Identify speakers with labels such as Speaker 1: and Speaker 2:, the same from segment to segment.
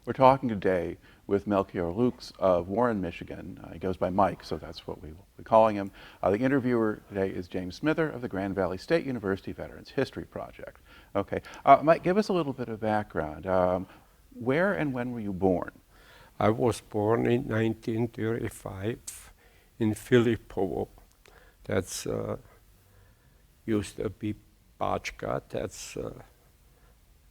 Speaker 1: We're talking today with Melchior Lux of Warren, Michigan. He goes by Mike, so that's what we will be calling him. The interviewer today is James Smither of the Grand Valley State University Veterans History Project. Okay, Mike, give us a little bit of background. Where and when were you born?
Speaker 2: I was born in 1935 in Filipowa. That's used to be Bajka.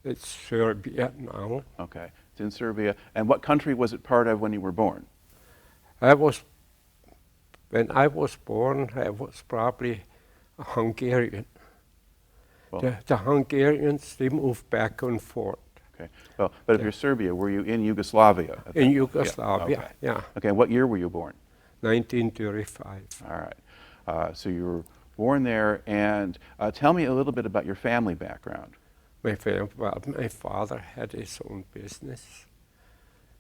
Speaker 2: It's Serbia now.
Speaker 1: Okay, it's in Serbia. And what country was it part of when you were born?
Speaker 2: When I was born, I was probably a Hungarian.
Speaker 1: Well,
Speaker 2: The Hungarians, they moved back and forth.
Speaker 1: okay, well, but if you're Serbia, were you in Yugoslavia?
Speaker 2: In Yugoslavia,
Speaker 1: Okay.
Speaker 2: yeah.
Speaker 1: Okay, what year were you born?
Speaker 2: 1935.
Speaker 1: All right. So you were born there, and tell me a little bit about your family background.
Speaker 2: My father had his own business.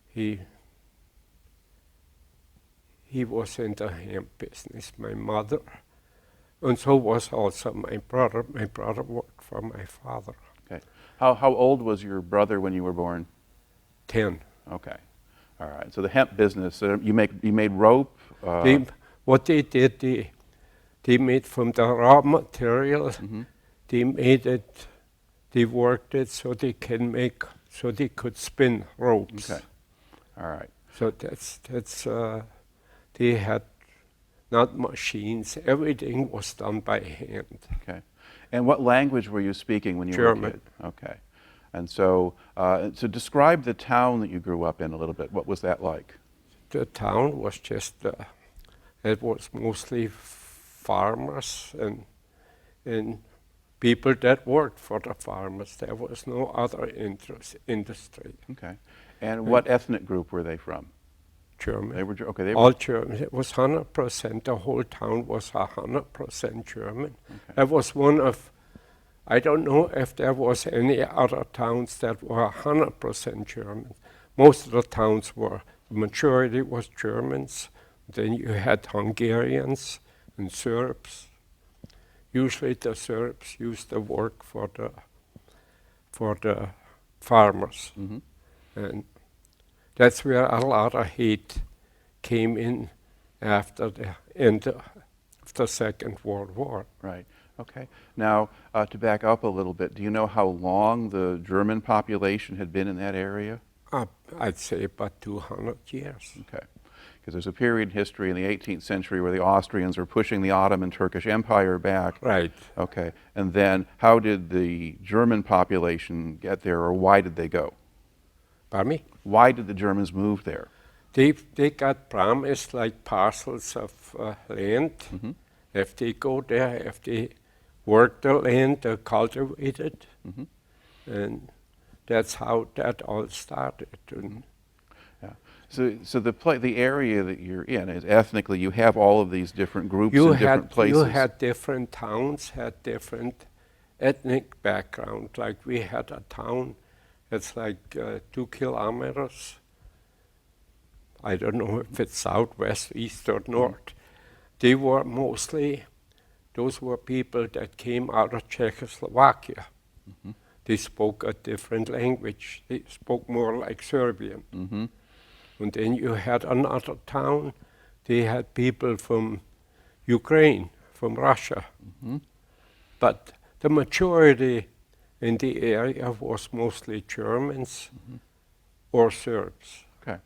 Speaker 2: He was in the hemp business. My mother, and so was also my brother. My brother worked for my father.
Speaker 1: Okay. How old was your brother when you were born?
Speaker 2: 10.
Speaker 1: Okay. All right. So the hemp business, you made rope.
Speaker 2: What they did, they made from the raw material.
Speaker 1: Mm-hmm.
Speaker 2: They made it. They worked it so they could spin ropes.
Speaker 1: Okay. All right.
Speaker 2: So that's they had not machines. Everything was done by hand.
Speaker 1: Okay. And what language were you speaking when you
Speaker 2: German.
Speaker 1: were a kid? Okay. And so describe the town that you grew up in a little bit. What was that like?
Speaker 2: The town was just, it was mostly farmers and people that worked for the farmers. There was no other industry.
Speaker 1: Okay. And what ethnic group were they from?
Speaker 2: German.
Speaker 1: They were okay.
Speaker 2: All German. It was 100%. The whole town was 100% German.
Speaker 1: Okay.
Speaker 2: It was one of, I don't know if there was any other towns that were 100% German. Most of the towns were, the majority was Germans. Then you had Hungarians and Serbs. Usually the Serbs used to work for the farmers.
Speaker 1: Mm-hmm.
Speaker 2: And that's where a lot of hate came in after the end of the Second World War.
Speaker 1: Right. Okay. Now, to back up a little bit, do you know how long the German population had been in that area?
Speaker 2: I'd say about 200 years.
Speaker 1: Okay. Because there's a period in history in the 18th century where the Austrians were pushing the Ottoman Turkish Empire back.
Speaker 2: Right.
Speaker 1: Okay. And then how did the German population get there, or why did they go?
Speaker 2: Pardon me?
Speaker 1: Why did the Germans move there?
Speaker 2: They got promised like parcels of land.
Speaker 1: Mm-hmm.
Speaker 2: If they go there, if they work the land, they cultivate it.
Speaker 1: Mm-hmm.
Speaker 2: And that's how that all started. And
Speaker 1: yeah. So the area that you're in is ethnically, you have all of these different groups in different places.
Speaker 2: You had different towns, had different ethnic background. Like we had a town that's like 2 kilometers. I don't know if it's south, west, east, or north. They were mostly, those were people that came out of Czechoslovakia.
Speaker 1: Mm-hmm.
Speaker 2: They spoke a different language. They spoke more like Serbian.
Speaker 1: Mm-hmm.
Speaker 2: And then you had another town. They had people from Ukraine, from Russia.
Speaker 1: Mm-hmm.
Speaker 2: But the majority in the area was mostly Germans or Serbs.
Speaker 1: Okay.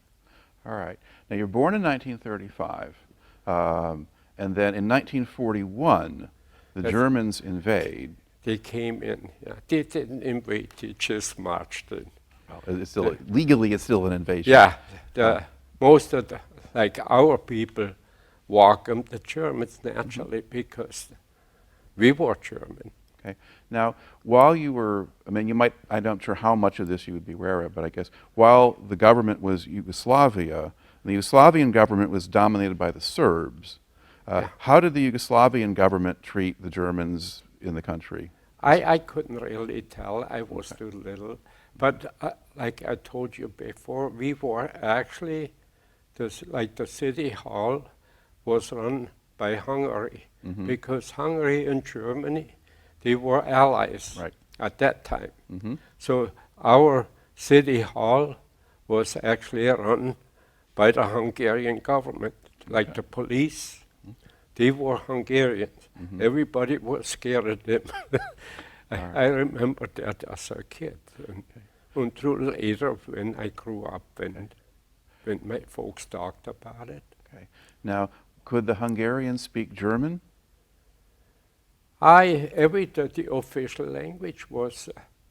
Speaker 1: All right. Now, you're born in 1935, and then in 1941, the Germans invade.
Speaker 2: They came in. Yeah. They didn't invade, they just marched in.
Speaker 1: Well, it's still, legally, it's still an invasion.
Speaker 2: Yeah. Most of like our people welcomed the Germans naturally because we were German.
Speaker 1: Okay. Now, while you were, I'm not sure how much of this you would be aware of, but I guess while the government was Yugoslavia, the Yugoslavian government was dominated by the Serbs. How did the Yugoslavian government treat the Germans in the country?
Speaker 2: I couldn't really tell. I was too little. But like I told you before, we were actually, the city hall was run by Hungary.
Speaker 1: Mm-hmm.
Speaker 2: Because Hungary and Germany, they were allies
Speaker 1: right.
Speaker 2: at that time.
Speaker 1: Mm-hmm.
Speaker 2: So our city hall was actually run by the Hungarian government, like the police. They were Hungarians. Everybody was scared of them. I remember that as a kid. Until later, when I grew up and when my folks talked about it.
Speaker 1: Okay. Now, could the Hungarians speak German?
Speaker 2: The official language was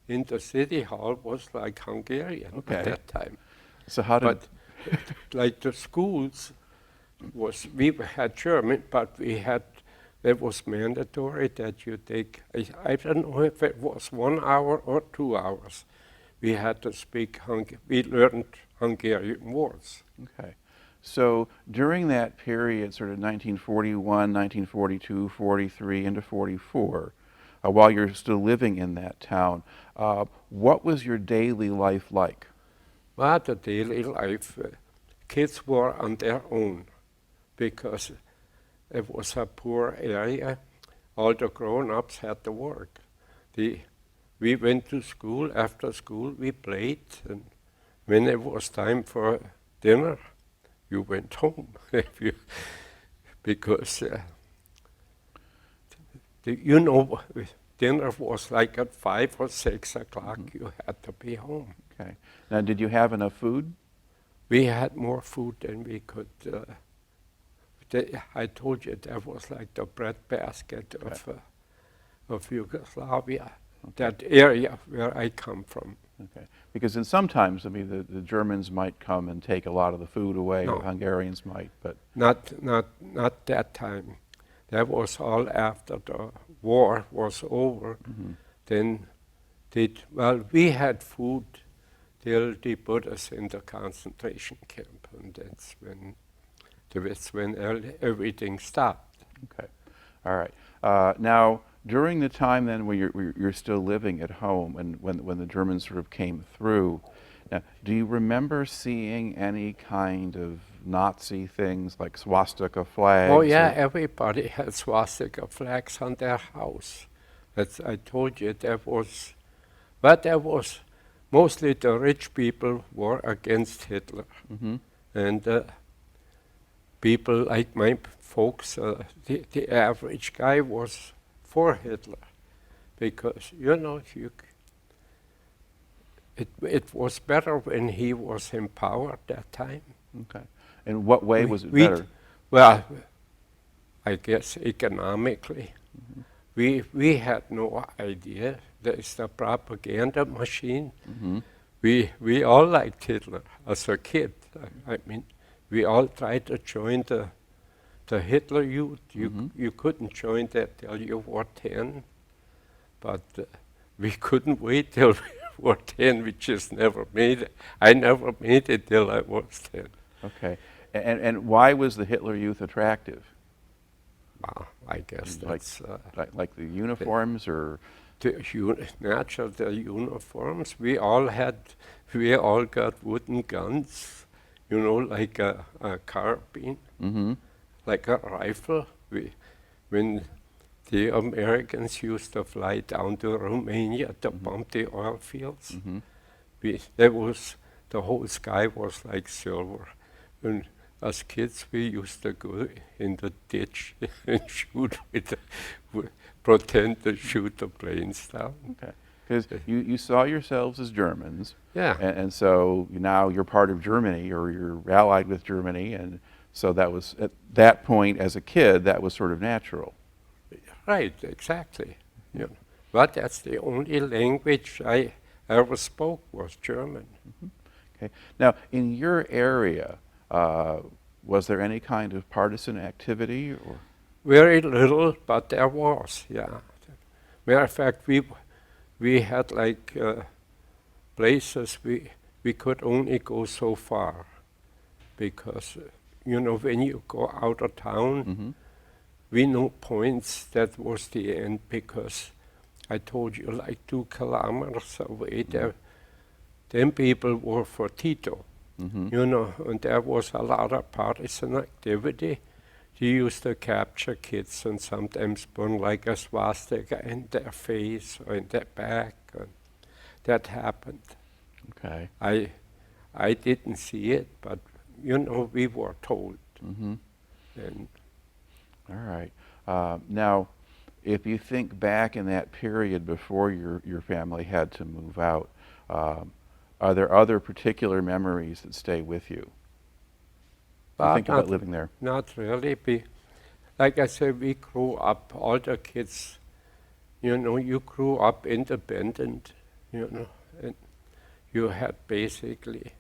Speaker 2: in the city hall was like Hungarian at that time.
Speaker 1: So how did...
Speaker 2: But like the schools we had German, but it was mandatory that you take, I don't know if it was 1 hour or 2 hours. We had to speak, we learned Hungarian words.
Speaker 1: Okay. So during that period, sort of 1941, 1942, 43, into 44, while you're still living in that town, what was your daily life like?
Speaker 2: Well, the daily life, kids were on their own because it was a poor area. All the grown-ups had to work. We went to school. After school, we played, and when it was time for dinner, you went home because dinner was like at 5 or 6 o'clock. You had to be home.
Speaker 1: Okay. Now, did you have enough food?
Speaker 2: We had more food than we could. I told you that was like the breadbasket of Yugoslavia, that area where I come from.
Speaker 1: Okay. Because sometimes, I mean, the Germans might come and take a lot of the food away,
Speaker 2: No.
Speaker 1: the Hungarians might, but...
Speaker 2: Not that time. That was all after the war was over. Then we had food till they put us in the concentration camp, and that's when everything stopped.
Speaker 1: Okay. All right. Now, during the time then when you're still living at home and when the Germans sort of came through, now, do you remember seeing any kind of Nazi things like swastika flags?
Speaker 2: Oh yeah, everybody had swastika flags on their house. I told you that was mostly the rich people were against Hitler. And people like my folks, the average guy was for Hitler, because it was better when he was in power that time.
Speaker 1: Okay. In what way was it better?
Speaker 2: Well, I guess economically. We had no idea. There's the propaganda machine. We all liked Hitler as a kid. I mean, we all tried to join the Hitler Youth. You couldn't join that till you were 10, but we couldn't wait till we were 10. We just never made it. I never made it till I was 10.
Speaker 1: Okay. And why was the Hitler Youth attractive?
Speaker 2: Well, I guess that's...
Speaker 1: like the uniforms or...
Speaker 2: The uniforms. We all got wooden guns, like a carbine, like a rifle. When the Americans used to fly down to Romania to pump the oil fields, the whole sky was like silver. And as kids, we used to go in the ditch and shoot pretend to shoot the planes down.
Speaker 1: Okay. Because you saw yourselves as Germans.
Speaker 2: Yeah.
Speaker 1: And so now you're part of Germany, or you're allied with Germany, and so that was, at that point as a kid, that was sort of natural.
Speaker 2: Right, exactly. But that's the only language I ever spoke was German.
Speaker 1: Okay. Now, in your area, was there any kind of partisan activity? Or?
Speaker 2: Very little, but there was, yeah. Matter of fact, we had like places we could only go so far, because when you go out of town, we knew points that was the end, because I told you like 2 kilometers away there, then people were for Tito, and there was a lot of partisan activity. He used to capture kids and sometimes burn like a swastika in their face or in their back. And that happened.
Speaker 1: Okay.
Speaker 2: I I didn't see it, but you know, we were told.
Speaker 1: Mm-hmm.
Speaker 2: And
Speaker 1: All right. Now, if you think back in that period before your family had to move out, are there other particular memories that stay with you? You think about living there?
Speaker 2: not really. Like I said, we grew up, all the kids, you know, you grew up independent, you know, and you had basically,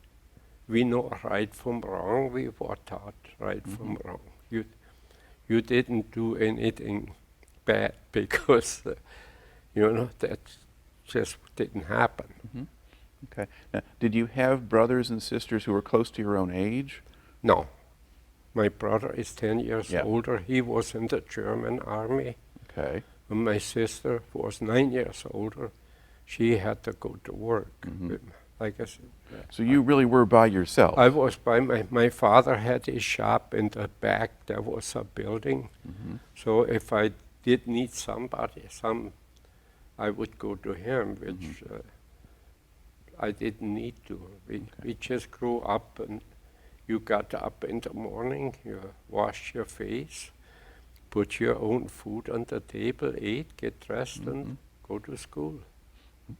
Speaker 2: we know right from wrong, we were taught right from wrong. You didn't do anything bad because, you know, that just didn't happen.
Speaker 1: Mm-hmm. Okay. Now, did you have brothers and sisters who were close to your own age?
Speaker 2: No. My brother is 10 years
Speaker 1: Yeah.
Speaker 2: older. He was in the German army.
Speaker 1: Okay.
Speaker 2: And my sister was 9 years older. She had to go to work.
Speaker 1: Mm-hmm.
Speaker 2: Like I said.
Speaker 1: So you really were by yourself?
Speaker 2: I was by my father had his shop in the back. There was a building.
Speaker 1: Mm-hmm.
Speaker 2: So if I did need somebody, I would go to him, which I didn't need to. We just grew up, and you got up in the morning, you washed your face, put your own food on the table, ate, get dressed, and go to school.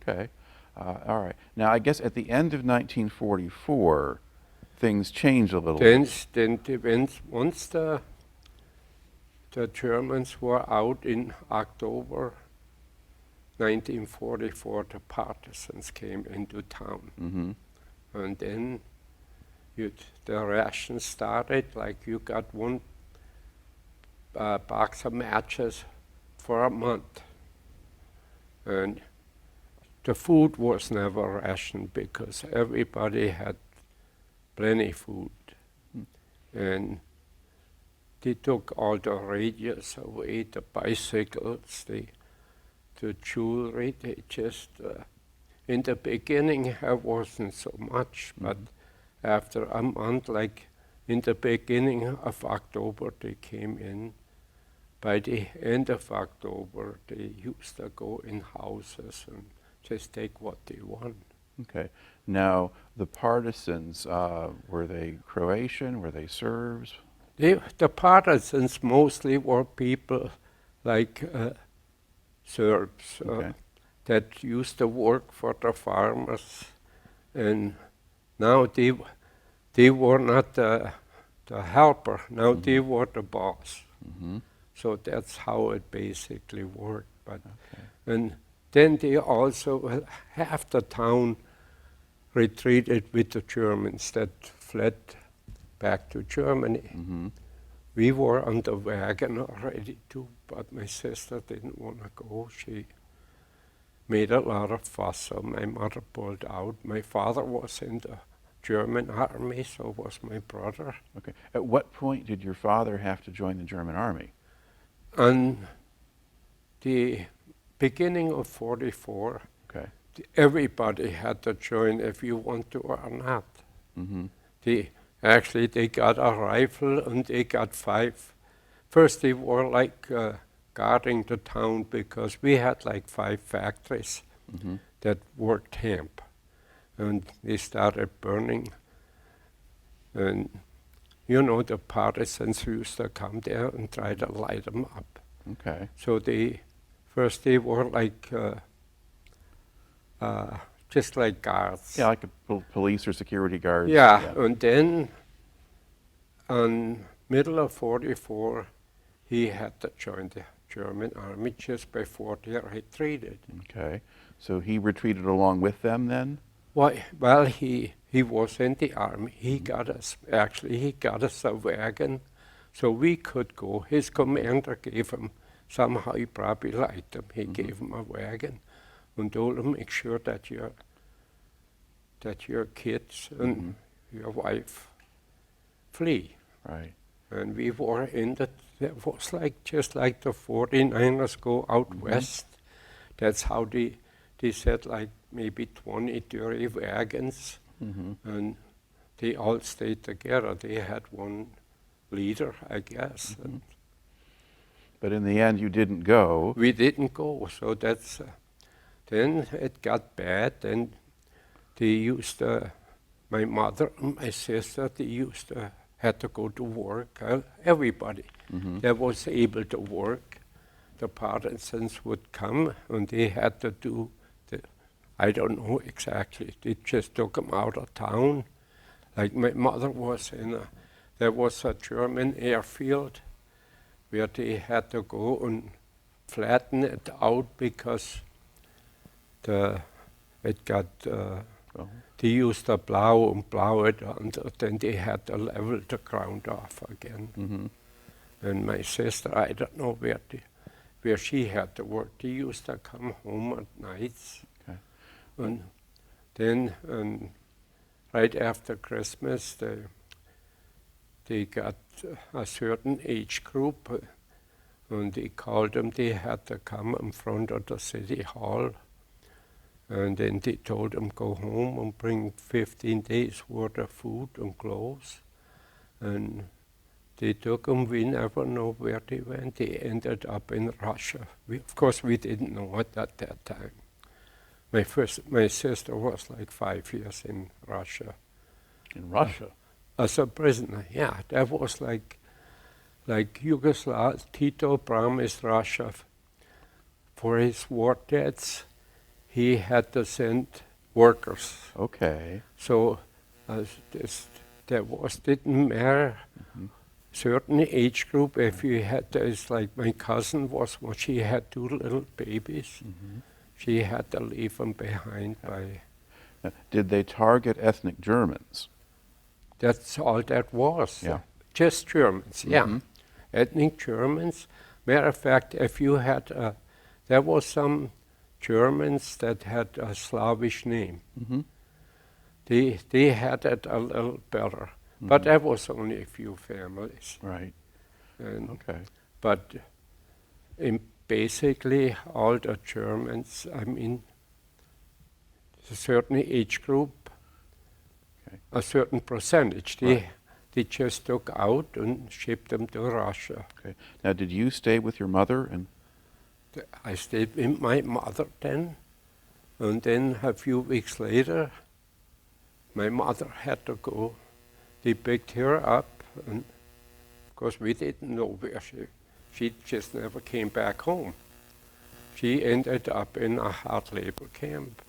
Speaker 1: Okay. All right. Now, I guess at the end of 1944, things changed a little bit.
Speaker 2: Then once the Germans were out in October 1944, the partisans came into town.
Speaker 1: Mm-hmm.
Speaker 2: And then the rations started, like you got one box of matches for a month. And the food was never rationed because everybody had plenty food. And they took all the radios away, the bicycles, the jewelry. They just, in the beginning, there wasn't so much, but after a month, like in the beginning of October, they came in. By the end of October, they used to go in houses and just take what they want.
Speaker 1: Okay. Now, the partisans, were they Croatian? Were they Serbs?
Speaker 2: The partisans mostly were people like Serbs that used to work for the farmers, and now they were not the helper. Now they were the boss.
Speaker 1: Mm-hmm.
Speaker 2: So that's how it basically worked. But and then they also half the town retreated with the Germans that fled back to Germany.
Speaker 1: Mm-hmm.
Speaker 2: We were on the wagon already too, but my sister didn't want to go. She made a lot of fuss, so my mother pulled out. My father was in the German army, so was my brother.
Speaker 1: Okay. At what point did your father have to join the German army?
Speaker 2: On the beginning of 44,
Speaker 1: Okay.
Speaker 2: everybody had to join if you want to or not.
Speaker 1: Mm-hmm.
Speaker 2: They got a rifle and they got 5. First they were like guarding the town because we had like 5 factories that worked hemp. And they started burning. And you know, the partisans used to come there and try to light them up.
Speaker 1: Okay.
Speaker 2: So first they were like, just like guards.
Speaker 1: Yeah, like a police or security guards.
Speaker 2: Yeah, and then in middle of 44, he had to join the German army just before they retreated.
Speaker 1: Okay. So he retreated along with them then?
Speaker 2: Well, he was in the army. He got us a wagon so we could go. His commander gave him, somehow he probably liked him, he gave him a wagon and told him, make sure that your kids and your wife flee.
Speaker 1: Right.
Speaker 2: And we were in that was just like the 49ers go out west. That's how they said like maybe 20, 30 wagons, and they all stayed together. They had one leader, I guess. And
Speaker 1: but in the end, you didn't go.
Speaker 2: we didn't go, so that's... then it got bad, and they used my mother and my sister, they had to go to work. Everybody that was able to work, the partisans would come and they had to do I don't know exactly. They just took them out of town. Like my mother was there was a German airfield where they had to go and flatten it out because it got, they used a plow and plow it under, then they had to level the ground off again. And my sister, I don't know where she had to work. They used to come home at nights. And then right after Christmas, they got a certain age group, and they called them. They had to come in front of the city hall, and then they told them go home and bring 15 days worth of food and clothes. And they took them. We never know where they went. They ended up in Russia. Of course, we didn't know it at that time. My sister was like 5 years in Russia.
Speaker 1: In Russia?
Speaker 2: As a prisoner, yeah. That was like Yugoslavia. Tito promised Russia for his war debts. He had to send workers.
Speaker 1: Okay.
Speaker 2: So didn't matter. Certain age group, if you had, it's like my cousin was, when she had 2 little babies. She had to leave them behind by...
Speaker 1: Now, did they target ethnic Germans?
Speaker 2: That's all that was.
Speaker 1: Yeah.
Speaker 2: Just Germans, yeah. Ethnic Germans. Matter of fact, if you had... there was some Germans that had a Slavish name. They had it a little better. But that was only a few families.
Speaker 1: Right.
Speaker 2: And
Speaker 1: Okay.
Speaker 2: But basically, all the Germans, I mean, a certain age group, a certain percentage, they just took out and shipped them to Russia.
Speaker 1: Okay. Now, did you stay with your mother? And
Speaker 2: I stayed with my mother then, and then a few weeks later, my mother had to go. They picked her up, and of course we didn't know where she just never came back home. She ended up in a hard labor camp.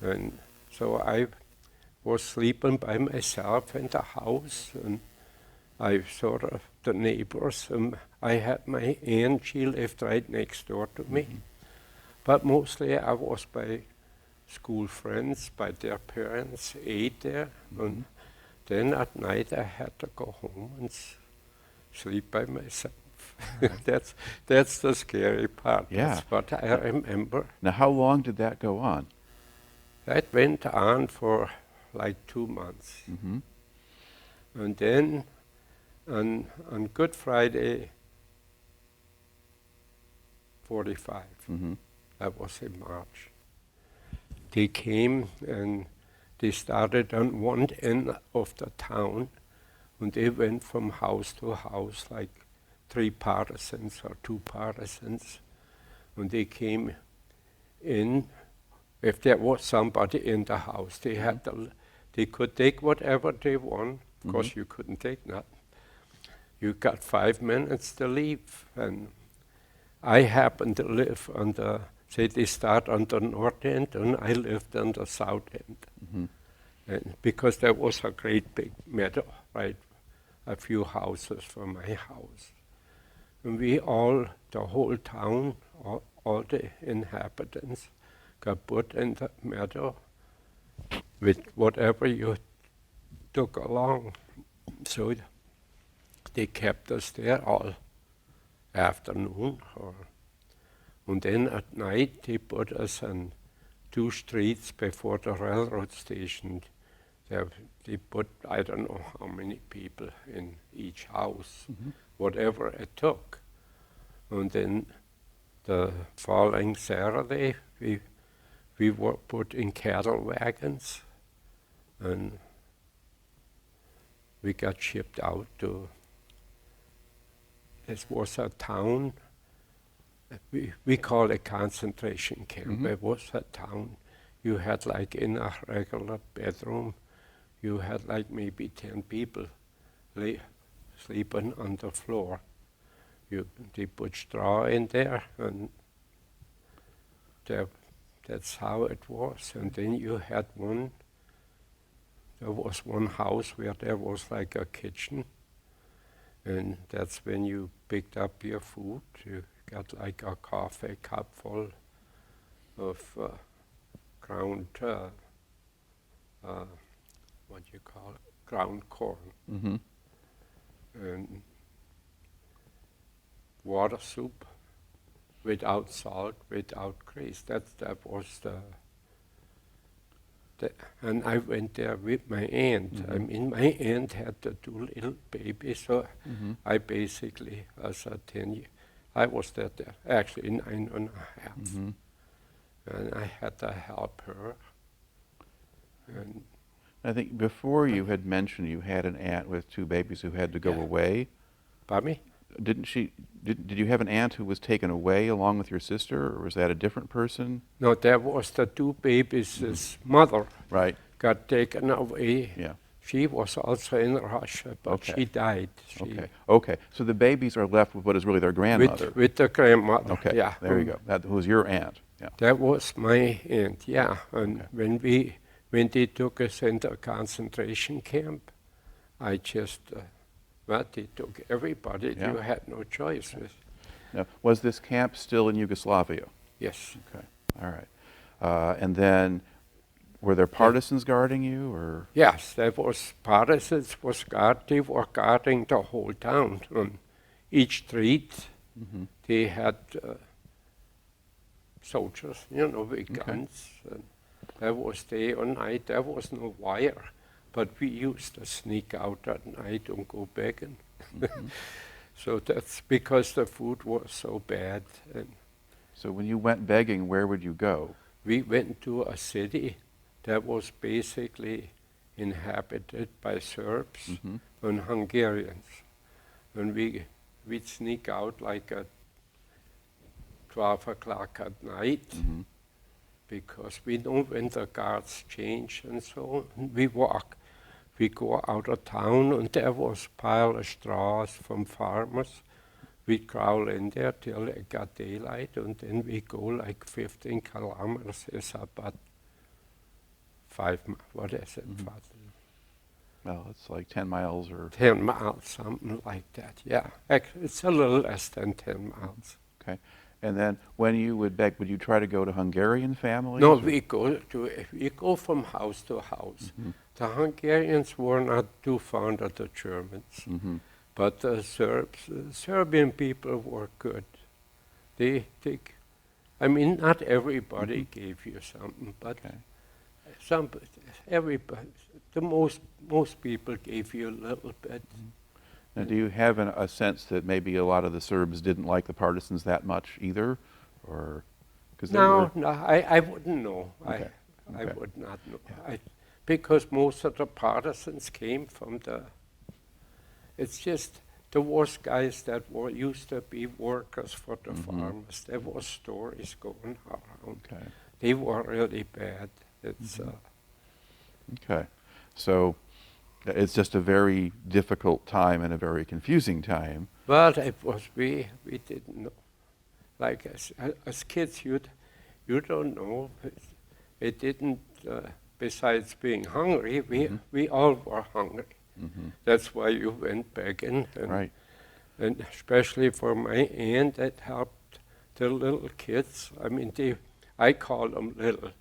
Speaker 2: And so I was sleeping by myself in the house, and I sort of, the neighbors, I had my aunt, she lived right next door to me. But mostly I was by school friends, by their parents, ate there. And then at night I had to go home and sleep by myself. That's the scary part.
Speaker 1: Yeah.
Speaker 2: That's what I remember.
Speaker 1: now, how long did that go on?
Speaker 2: That went on for like 2 months. And then on Good Friday 45, that was in March, they came and they started on one end of the town, and they went from house to house, like 3 partisans or 2 partisans, and they came in. If there was somebody in the house, they had they could take whatever they want. Of course, you couldn't take nothing. You got 5 minutes to leave, and I happened to live on the. Say they start on the north end, and I lived on the south end. And because there was a great big meadow, right, a few houses from my house. And we all, the whole town, all the inhabitants got put in the meadow with whatever you took along. So they kept us there all afternoon. And then at night they put us on 2 streets before the railroad station. They put, I don't know how many people in each house, whatever it took. And then the following Saturday, we were put in cattle wagons, and we got shipped out to, this was a town, we call it concentration camp. It was a town. You had like in a regular bedroom, you had like maybe 10 people sleeping on the floor. They put straw in there, and that's how it was. And then you had there was one house where there was like a kitchen, and that's when you picked up your food. You got like a coffee cup full of ground, what do you call it, ground corn.
Speaker 1: Mm-hmm.
Speaker 2: And water soup without salt, without grease. That was and I went there with my aunt.
Speaker 1: Mm-hmm.
Speaker 2: I mean, my aunt had the 2 little babies, so
Speaker 1: Mm-hmm.
Speaker 2: I basically, as a 10-year, I was there actually 9.5,
Speaker 1: Mm-hmm.
Speaker 2: and I had to help her. And
Speaker 1: I think before you had mentioned you had an aunt with 2 babies who had to go away.
Speaker 2: by me?
Speaker 1: Didn't she? Did you have an aunt who was taken away along with your sister, or was that a different person?
Speaker 2: No, there was the 2 babies' mother
Speaker 1: Right.
Speaker 2: got taken away.
Speaker 1: Yeah.
Speaker 2: She was also in Russia, but
Speaker 1: Okay.
Speaker 2: she died.
Speaker 1: Okay. Okay. So the babies are left with what is really their grandmother.
Speaker 2: With the grandmother.
Speaker 1: Okay.
Speaker 2: Yeah.
Speaker 1: There you go. That was your aunt. Yeah.
Speaker 2: That was my aunt. Yeah. And
Speaker 1: Okay.
Speaker 2: when they took us into a concentration camp, I just they took everybody.
Speaker 1: Yeah.
Speaker 2: You had no choice.
Speaker 1: Now, was this camp still in Yugoslavia?
Speaker 2: Yes.
Speaker 1: Okay. All right. And then, were there partisans guarding you, or?
Speaker 2: Yes, there was partisans they were guarding the whole town. On each street, they had soldiers, with guns. And there was day or night. There was no wire, but we used to sneak out at night and go begging. So that's because the food was so bad. And
Speaker 1: So when you went begging, where would you go?
Speaker 2: we went to a city that was basically inhabited by Serbs and Hungarians. And we'd sneak out like at 12 o'clock at night, because we know when the guards change and so on. We go out of town, and there was a pile of straws from farmers. We'd crawl in there till it got daylight, and then we go like 15 kilometers. It's about 5
Speaker 1: Well, it's like 10 miles or...
Speaker 2: 10 miles, something like that, yeah. It's a little less than 10 miles.
Speaker 1: Okay. And then when you would beg, would you try to go to Hungarian families?
Speaker 2: No,
Speaker 1: or-
Speaker 2: we go from house to house. The Hungarians were not too fond of the Germans, but the Serbian people were good. I mean, not everybody gave you something, but everybody, most people gave you a little bit.
Speaker 1: Now, do you have a sense that maybe a lot of the Serbs didn't like the partisans that much either, or because
Speaker 2: No, I wouldn't know.
Speaker 1: Okay.
Speaker 2: I
Speaker 1: Okay.
Speaker 2: would not know. Because most of the partisans came from it's just the worst guys that used to be workers for the farmers. There were stories going around.
Speaker 1: Okay.
Speaker 2: They were really bad. It's
Speaker 1: Okay. So it's just a very difficult time and a very confusing time.
Speaker 2: But it was we didn't know. Like as kids, you don't know. It didn't. Besides being hungry, we all were hungry. That's why you went begging. And,
Speaker 1: Right.
Speaker 2: and especially for my aunt, it helped the little kids. I mean, I call them little.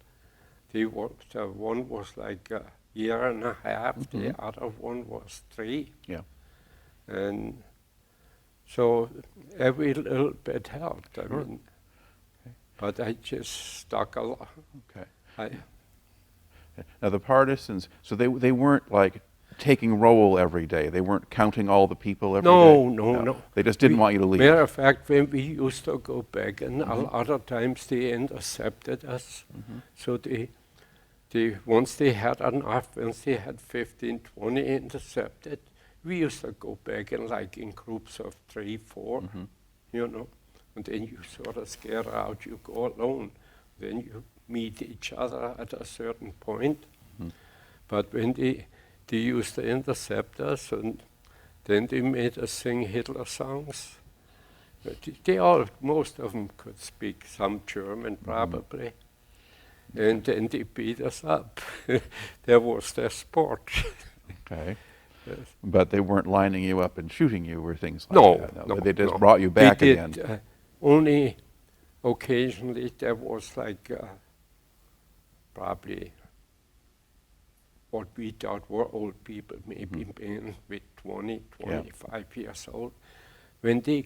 Speaker 2: One was like a year and a half. The other one was 3.
Speaker 1: Yeah.
Speaker 2: And so every little bit helped. I mean, but I just stuck a lot.
Speaker 1: Okay. Now the partisans, so they weren't like taking roll every day. They weren't counting all the people every day.
Speaker 2: No.
Speaker 1: They just didn't want you to leave.
Speaker 2: Matter of fact, when we used to go back, and other times they intercepted us. So once they had enough, once they had 15, 20 intercepted, we used to go back in groups of 3, 4, and then you sort of scare out, you go alone, then you meet each other at a certain point. But when they used to intercept us, and then they made us sing Hitler songs. They all, most of them could speak some German probably, and then they beat us up. That was their sport.
Speaker 1: Okay.
Speaker 2: Yes.
Speaker 1: But they weren't lining you up and shooting you or things like
Speaker 2: No,
Speaker 1: that.
Speaker 2: no,
Speaker 1: They just
Speaker 2: no.
Speaker 1: brought you back
Speaker 2: They
Speaker 1: again.
Speaker 2: did, only occasionally there was like probably what we thought were old people, maybe being with 20, 25 years old. When they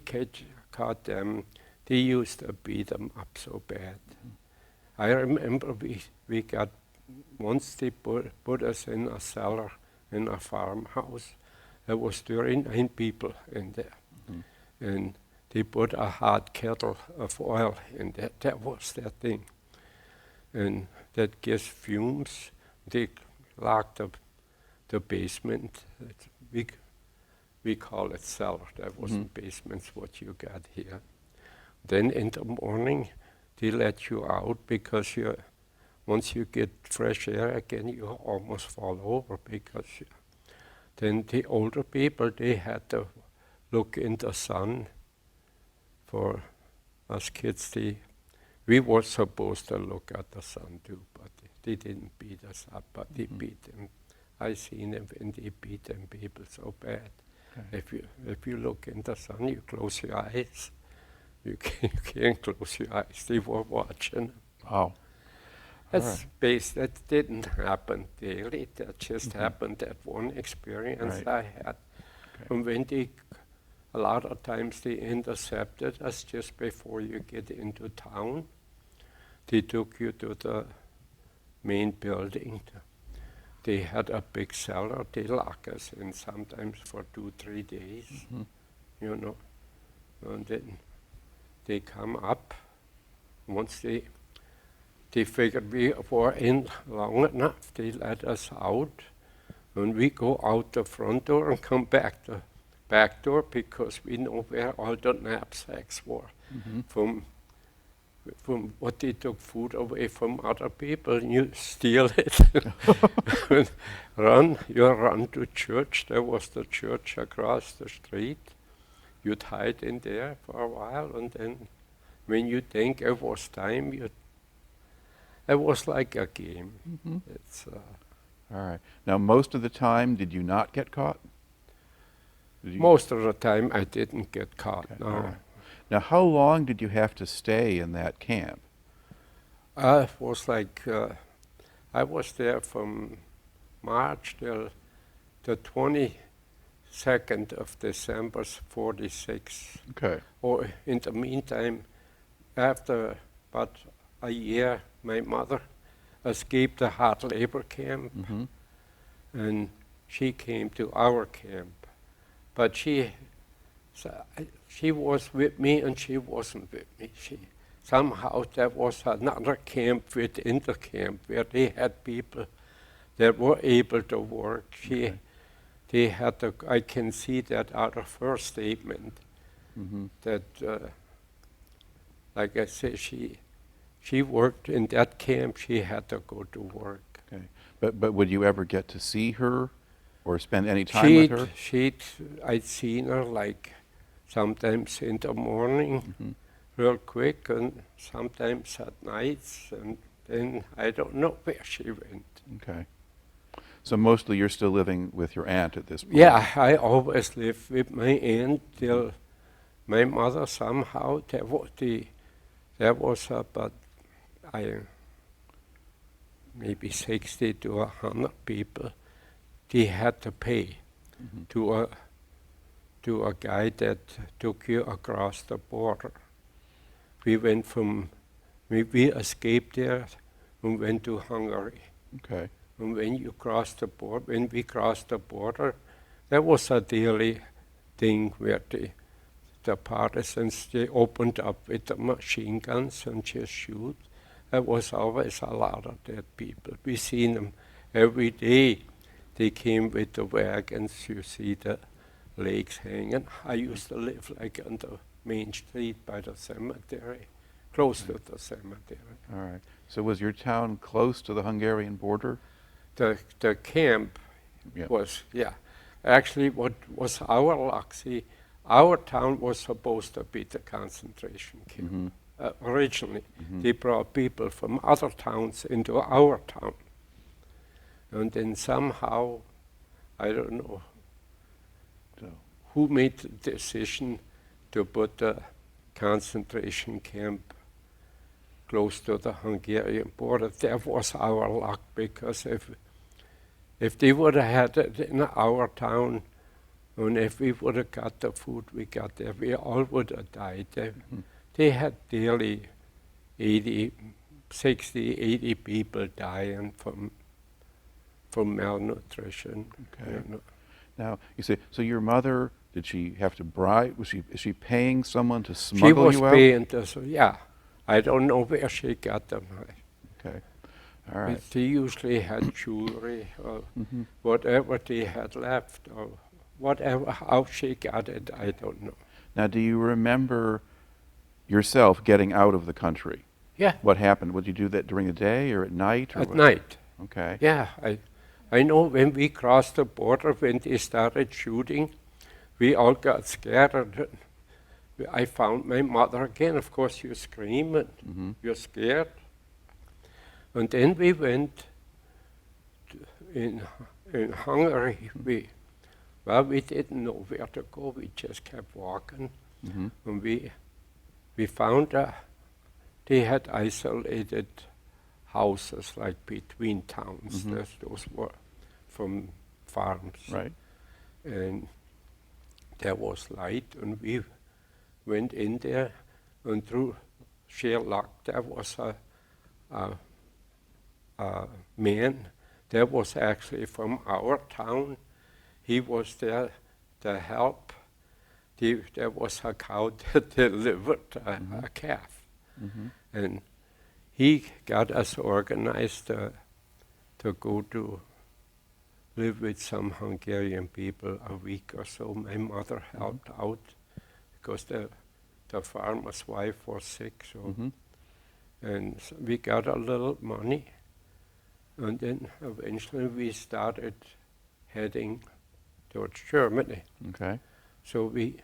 Speaker 2: caught them, they used to beat them up so bad. I remember we got, once they put us in a cellar in a farmhouse. There was 39 people in there. And they put a hot kettle of oil in there. That was their thing. And that gives fumes. They locked up the basement. We call it cellar. That was the basement's what you got here. Then in the morning, they let you out because once you get fresh air again, you almost fall over because then the older people, they had to look in the sun. For us kids, we were supposed to look at the sun too, but they didn't beat us up, but they beat them. I seen them when they beat them people so bad. Okay. If you look in the sun, you close your eyes. You can't close your eyes. They were watching.
Speaker 1: Wow.
Speaker 2: That's that didn't happen daily. That just happened, that one experience I had. Okay. And when a lot of times they intercepted us just before you get into town. They took you to the main building. They had a big cellar. They lock us in sometimes for 2-3 days, you know. And then they come up. Once they figured we were in long enough, they let us out. And we go out the front door and come back the back door because we know where all the knapsacks were. From what they took food away from other people, and you steal it. You run to church. There was the church across the street. You'd hide in there for a while, and then when you think it was time, it was like a game. It's
Speaker 1: all right. Now, most of the time, did you not get caught?
Speaker 2: Most of the time, I didn't get caught. Okay. No.
Speaker 1: Right. Now, how long did you have to stay in that camp?
Speaker 2: It was like I was there from March till the 22nd of December, 46.
Speaker 1: Okay.
Speaker 2: Or in the meantime, after about a year, my mother escaped the hard labor camp, and she came to our camp. But she was with me and she wasn't with me. Somehow there was another camp within the camp where they had people that were able to work. They had to, I can see that out of her statement, that, like I said, she worked in that camp. She had to go to work.
Speaker 1: Okay, but would you ever get to see her or spend any time with her?
Speaker 2: I'd seen her like sometimes in the morning, real quick, and sometimes at nights, and then I don't know where she went.
Speaker 1: Okay. So mostly you're still living with your aunt at this point?
Speaker 2: Yeah, I always lived with my aunt till my mother somehow, there was about maybe 60 to 100 people. They had to pay to a guy that took you across the border. We escaped there and went to Hungary.
Speaker 1: Okay.
Speaker 2: And when we crossed the border, that was a daily thing where the partisans, they opened up with the machine guns and just shoot. There was always a lot of dead people. We seen them every day. They came with the wagons. You see the legs hanging. I used to live like on the main street by the cemetery, close to the cemetery.
Speaker 1: All right. So was your town close to the Hungarian border?
Speaker 2: The camp
Speaker 1: Yeah.
Speaker 2: was, yeah. Actually, what was our luck, see, our town was supposed to be the concentration camp. Originally, they brought people from other towns into our town. And then somehow, I don't know
Speaker 1: So,
Speaker 2: who made the decision to put the concentration camp close to the Hungarian border. That was our luck, because if they would have had it in our town, and if we would have got the food we got there, we all would have died. They had daily 60, 80 people dying from malnutrition.
Speaker 1: Okay.
Speaker 2: You know.
Speaker 1: now, you say, so your mother, did she have to bribe, is she paying someone to
Speaker 2: She
Speaker 1: smuggle
Speaker 2: was
Speaker 1: you out?
Speaker 2: paying this, yeah. I don't know where she got them.
Speaker 1: Okay, all right.
Speaker 2: They usually had jewelry or whatever they had left, or whatever, how she got it, I don't know.
Speaker 1: Now, do you remember yourself getting out of the country?
Speaker 2: Yeah,
Speaker 1: What happened? Would you do that during the day or at night? Or
Speaker 2: at
Speaker 1: what?
Speaker 2: night.
Speaker 1: Okay.
Speaker 2: Yeah, I know when we crossed the border, when they started shooting, we all got scared. I found my mother again. Of course, you scream and you're scared. And then we went in Hungary. We didn't know where to go. We just kept walking. And we found they had isolated houses like between towns. Those were from farms.
Speaker 1: Right.
Speaker 2: And there was light, and we went in there, and through sheer luck, there was a man that was actually from our town. He was there to help. There was a cow that delivered a calf. And he got us organized to go to live with some Hungarian people a week or so. My mother helped out because the farmer's wife was sick. So, and so we got a little money, and then eventually we started heading towards Germany.
Speaker 1: Okay.
Speaker 2: So we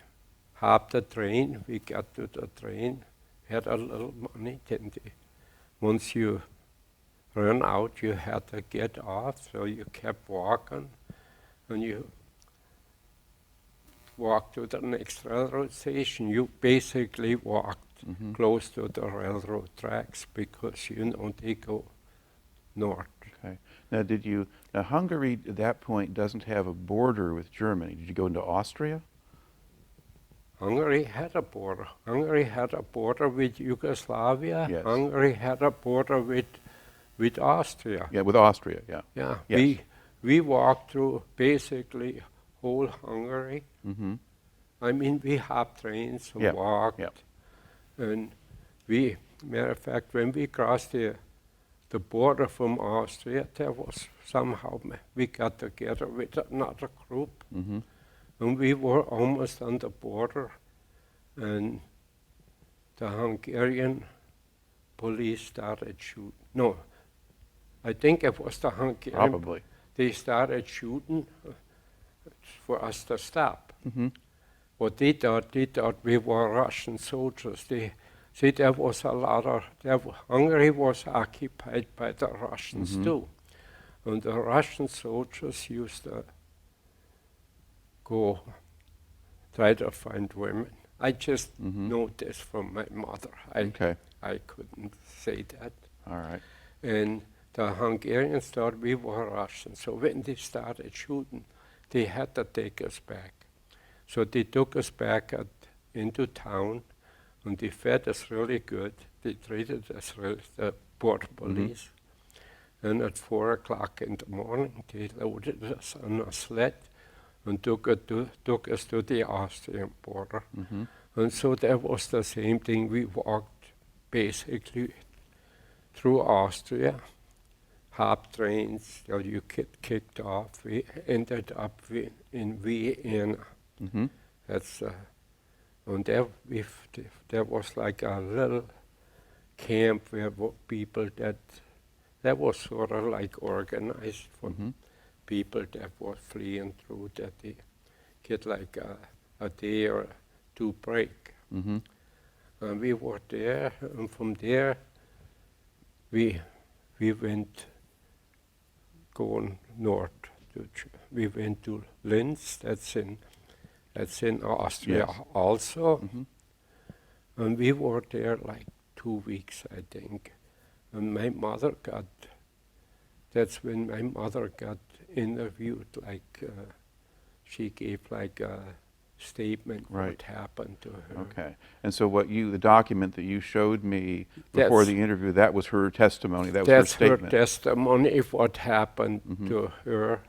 Speaker 2: hopped the train. We got to the train, had a little money. Then once you ran out, you had to get off, so you kept walking, and you walked to the next railroad station. You basically walked close to the railroad tracks, because they go north.
Speaker 1: Okay. Now Hungary at that point doesn't have a border with Germany. Did you go into Austria?
Speaker 2: Hungary had a border. Hungary had a border with Yugoslavia.
Speaker 1: Yes.
Speaker 2: Hungary had a border with Austria.
Speaker 1: Yeah, with Austria, yeah.
Speaker 2: Yeah,
Speaker 1: Yes.
Speaker 2: we walked through basically whole Hungary. I mean, we hopped trains and walked.
Speaker 1: Yep.
Speaker 2: And matter of fact, when we crossed the border from Austria, there was somehow, we got together with another group. And we were almost on the border, and the Hungarian police started shooting. No, I think it was the Hungarian.
Speaker 1: Probably.
Speaker 2: They started shooting for us to stop. What they thought we were Russian soldiers. There was a lot of, Hungary was occupied by the Russians too. And the Russian soldiers used to go try to find women. I just know this from my mother. I couldn't say that.
Speaker 1: All right.
Speaker 2: And the Hungarians thought we were Russians. So when they started shooting, they had to take us back. So they took us back into town, and they fed us really good. They treated us really, the border police. And at 4 o'clock in the morning, they loaded us on a sled and took us to the Austrian border. And so that was the same thing. We walked basically through Austria, hopped trains till you get kicked off. We ended up in Vienna. That's and there was like a little camp where people that was sort of like organized people that were fleeing through that they get like a day or two break.
Speaker 1: Mm-hmm.
Speaker 2: And we were there, and from there we went going north. We went to Linz, that's in Austria
Speaker 1: Yes.
Speaker 2: also.
Speaker 1: Mm-hmm.
Speaker 2: And we were there like 2 weeks, I think. And that's when my mother got interviewed, like she gave like a statement
Speaker 1: Right.
Speaker 2: what happened to her.
Speaker 1: Okay. And so the document that you showed me before the interview, that was her testimony, that was her statement.
Speaker 2: That's her testimony of what happened to her.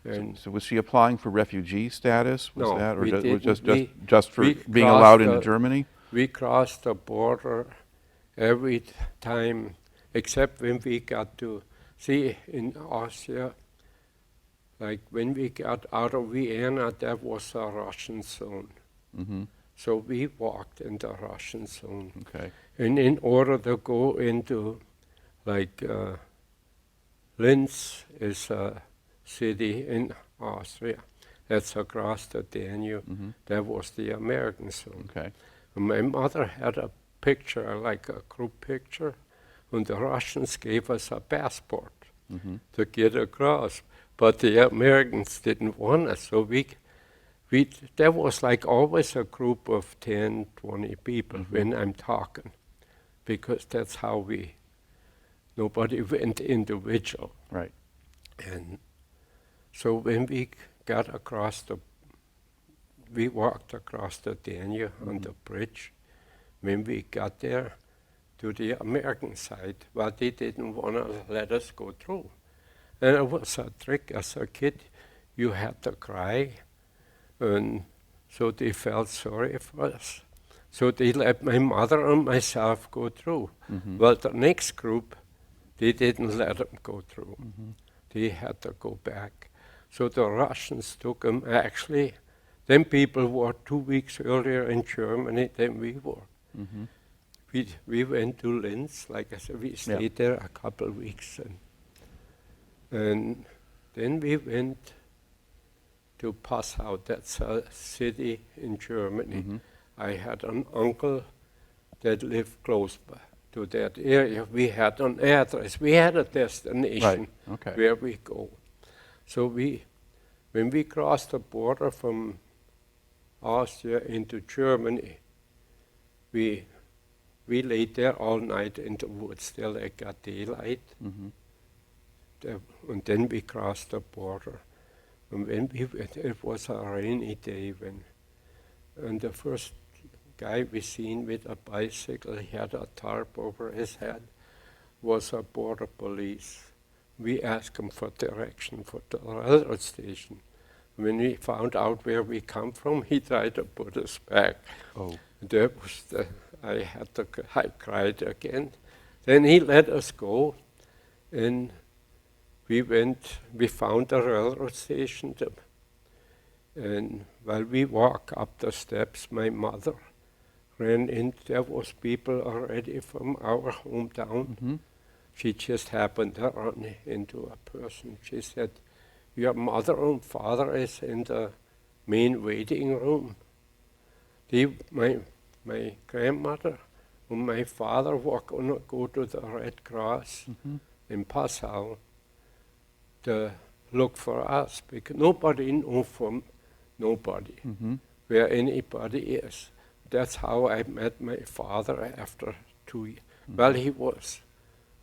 Speaker 2: And
Speaker 1: So was she applying for refugee status? Was
Speaker 2: no,
Speaker 1: that, or
Speaker 2: we
Speaker 1: was
Speaker 2: didn't.
Speaker 1: just for
Speaker 2: we
Speaker 1: being
Speaker 2: crossed
Speaker 1: allowed into Germany?
Speaker 2: We crossed the border every time, except when we got to see in Austria. Like when we got out of Vienna, that was a Russian zone.
Speaker 1: Mm-hmm.
Speaker 2: So we walked in the Russian zone.
Speaker 1: Okay.
Speaker 2: And in order to go into, like, Linz is a city in Austria. That's across the Danube.
Speaker 1: Mm-hmm.
Speaker 2: That was the American zone.
Speaker 1: Okay.
Speaker 2: And my mother had a picture, like a group picture, and the Russians gave us a passport
Speaker 1: Mm-hmm.
Speaker 2: to get across. But the Americans didn't want us, so there was like always a group of 10, 20 people when I'm talking, because that's how nobody went individual.
Speaker 1: Right.
Speaker 2: And so when we walked across the Danube on the bridge. When we got there to the American side, but they didn't want to let us go through. And it was a trick as a kid. You had to cry, and so they felt sorry for us. So they let my mother and myself go through.
Speaker 1: Mm-hmm.
Speaker 2: Well, the next group, they didn't let them go through.
Speaker 1: Mm-hmm.
Speaker 2: They had to go back. So the Russians took them. Actually, them people were 2 weeks earlier in Germany than we were.
Speaker 1: Mm-hmm.
Speaker 2: We went to Linz, like I said, we stayed there a couple of weeks. And then we went to Passau, that's a city in Germany.
Speaker 1: Mm-hmm.
Speaker 2: I had an uncle that lived close to that area. We had an address, we had a destination where we go. So when we crossed the border from Austria into Germany, we laid there all night in the woods till it got daylight.
Speaker 1: Mm-hmm.
Speaker 2: And then we crossed the border. And when it was a rainy day and the first guy we seen with a bicycle, he had a tarp over his head, was a border police. We asked him for direction for the railroad station. When we found out where we come from, he tried to put us back.
Speaker 1: Oh.
Speaker 2: That was I cried again. Then he let us go, and we found the railroad station, and while we walked up the steps, my mother ran in. There was people already from our hometown.
Speaker 1: Mm-hmm.
Speaker 2: She just happened to run into a person. She said, "Your mother and father is in the main waiting room." My grandmother and my father were going to go to the Red Cross in Passau to look for us, because nobody knew from nobody where anybody is. That's how I met my father after 2 years. Well, he was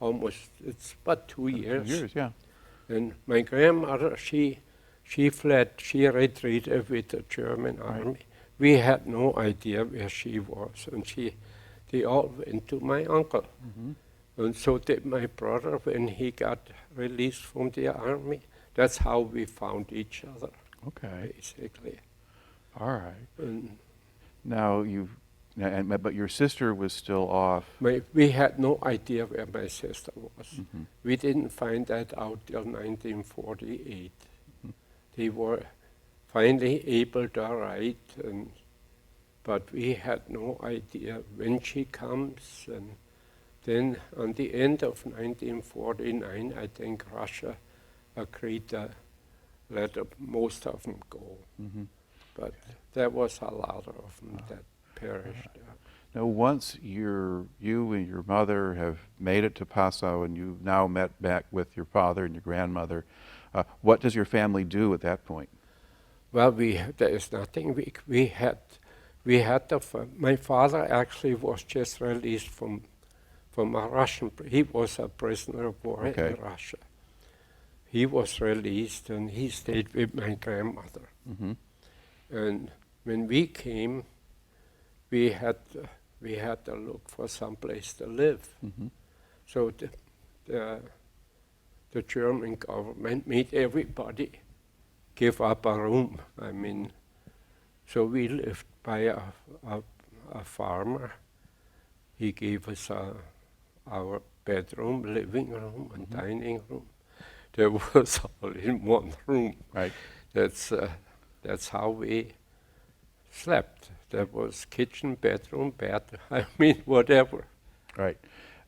Speaker 2: it's about 2 years.
Speaker 1: 2 years, yeah.
Speaker 2: And my grandmother, she fled, she retreated with the German army. We had no idea where she was, and they all went to my uncle.
Speaker 1: Mm-hmm.
Speaker 2: And so did my brother when he got released from the army. That's how we found each other.
Speaker 1: Okay.
Speaker 2: Basically.
Speaker 1: All right.
Speaker 2: And
Speaker 1: now but your sister was still off.
Speaker 2: we had no idea where my sister was.
Speaker 1: Mm-hmm.
Speaker 2: We didn't find that out till 1948.
Speaker 1: Mm-hmm.
Speaker 2: They were finally able to write, but we had no idea when she comes. And then on the end of 1949, I think Russia agreed to let most of them go. But there was a lot of them that perished.
Speaker 1: Now, once you and your mother have made it to Passau and you've now met back with your father and your grandmother, what does your family do at that point?
Speaker 2: Well, there is nothing. We had my father actually was just released from a Russian. He was a prisoner of war in Russia. He was released and he stayed with my grandmother. And when we came, we had to look for some place to live. So the German government made everybody give up a room. I mean, so we lived by a farmer. He gave us our bedroom, living room, and dining room. There was all in one room.
Speaker 1: Right.
Speaker 2: That's how we slept. There was kitchen, bedroom, bed. I mean, whatever.
Speaker 1: Right.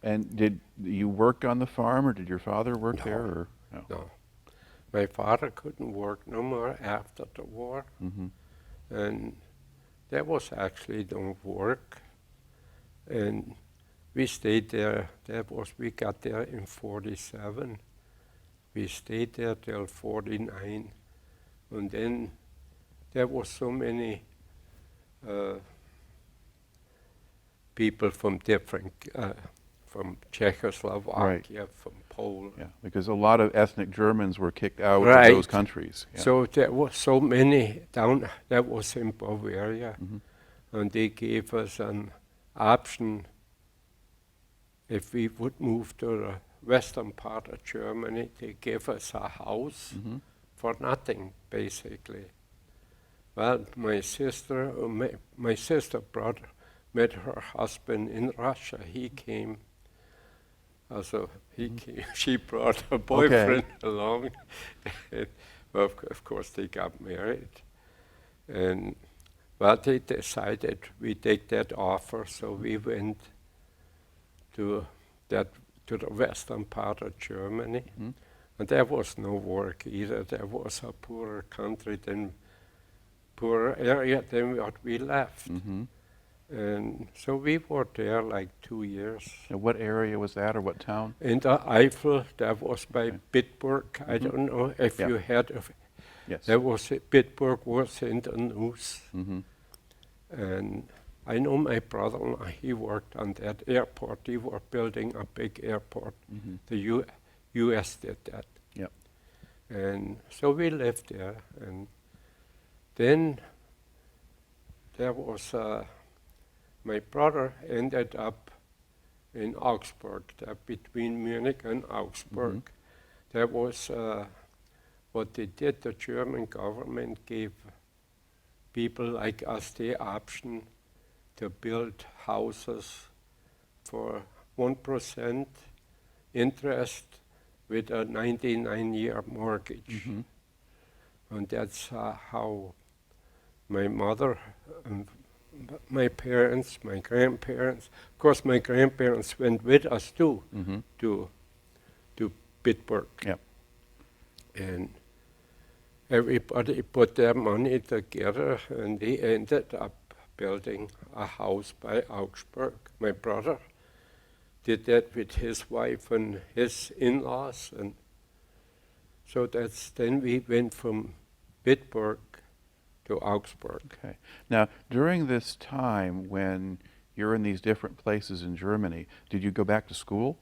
Speaker 1: And did you work on the farm, or did your father work there? Or
Speaker 2: No. My father couldn't work no more after the war. And there was actually no work. And we stayed there. We got there in 47. We stayed there till 49. And then there was so many people from different, from Czechoslovakia, from Poland.
Speaker 1: Yeah, because a lot of ethnic Germans were kicked out
Speaker 2: Right.
Speaker 1: of those countries. Yeah.
Speaker 2: So there was so many down, that was in Bavaria. And they gave us an option if we would move to the western part of Germany. They gave us a house for nothing, basically. Well, my sister brother met her husband in Russia. He came. She brought her boyfriend along. Well, of course, they got married. And well, they decided we take that offer, so we went to the western part of Germany. And there was no work either. There was a poorer country poorer area than what we left. And so we were there like 2 years.
Speaker 1: And what area was that, or what town?
Speaker 2: In the Eifel, that was by Bitburg. I don't know if you heard of it.
Speaker 1: Yes.
Speaker 2: Bitburg was in the news. And I know my brother-in-law, he worked on that airport. They were building a big airport. The U.S. did that.
Speaker 1: Yep.
Speaker 2: And so we lived there. And then there was, my brother ended up in Augsburg, between Munich and Augsburg. There was, what they did, the German government gave people like us the option to build houses for 1% interest with a 99-year mortgage. And that's how my mother and my parents, my grandparents, of course my grandparents went with us too, to Bitburg.
Speaker 1: Yep.
Speaker 2: And everybody put their money together and they ended up building a house by Augsburg. My brother did that with his wife and his in-laws, and so then we went from Bitburg to Augsburg.
Speaker 1: Okay. Now, during this time when you're in these different places in Germany, did you go back to school?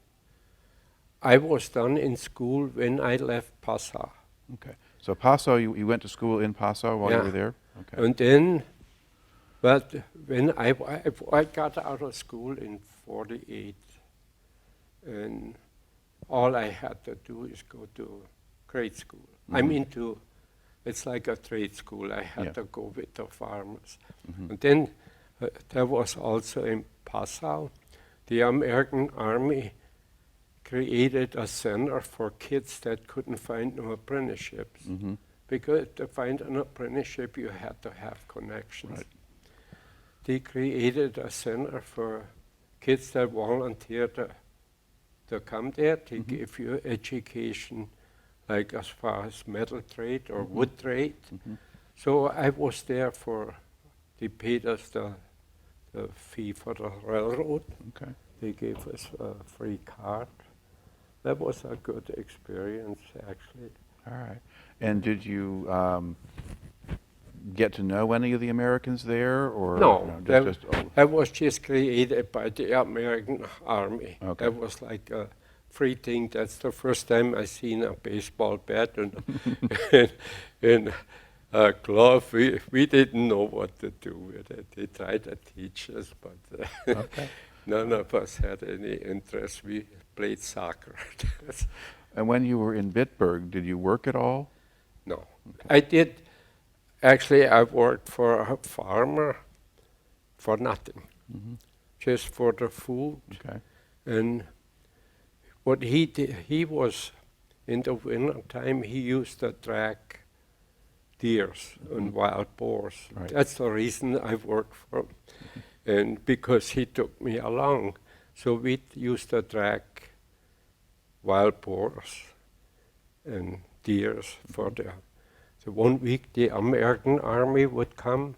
Speaker 2: I was done in school when I left Passau.
Speaker 1: Okay. So Passau, you went to school in Passau while you were there? Okay.
Speaker 2: And then, but when I got out of school in 48, and all I had to do is go to grade school. I mean it's like a trade school. I had to go with the farmers. And then there was also in Passau, the American Army created a center for kids that couldn't find no apprenticeships. Because to find an apprenticeship, you had to have connections.
Speaker 1: Right.
Speaker 2: They created a center for kids that volunteered to come there. They give you education, like as far as metal trade or wood trade. So I was there for, they paid us the fee for the railroad.
Speaker 1: Okay.
Speaker 2: They gave us a free card. That was a good experience, actually.
Speaker 1: All right. And did you get to know any of the Americans there, or
Speaker 2: No,
Speaker 1: oh,
Speaker 2: that was just created by the American Army.
Speaker 1: Okay.
Speaker 2: That was like a free thing. That's the first time I seen a baseball bat and a glove. We didn't know what to do with it. They tried to teach us, but
Speaker 1: Okay.
Speaker 2: none of us had any interest. We played soccer.
Speaker 1: And when you were in Bitburg, did you work at all?
Speaker 2: No, I did. Actually, I worked for a farmer for nothing, just for the food.
Speaker 1: Okay.
Speaker 2: And what he did, he was, in the winter time, he used to track deers and wild boars.
Speaker 1: Right.
Speaker 2: That's the reason I worked for him. And because he took me along. So we used to track wild boars and deers for the 1 week the American army would come,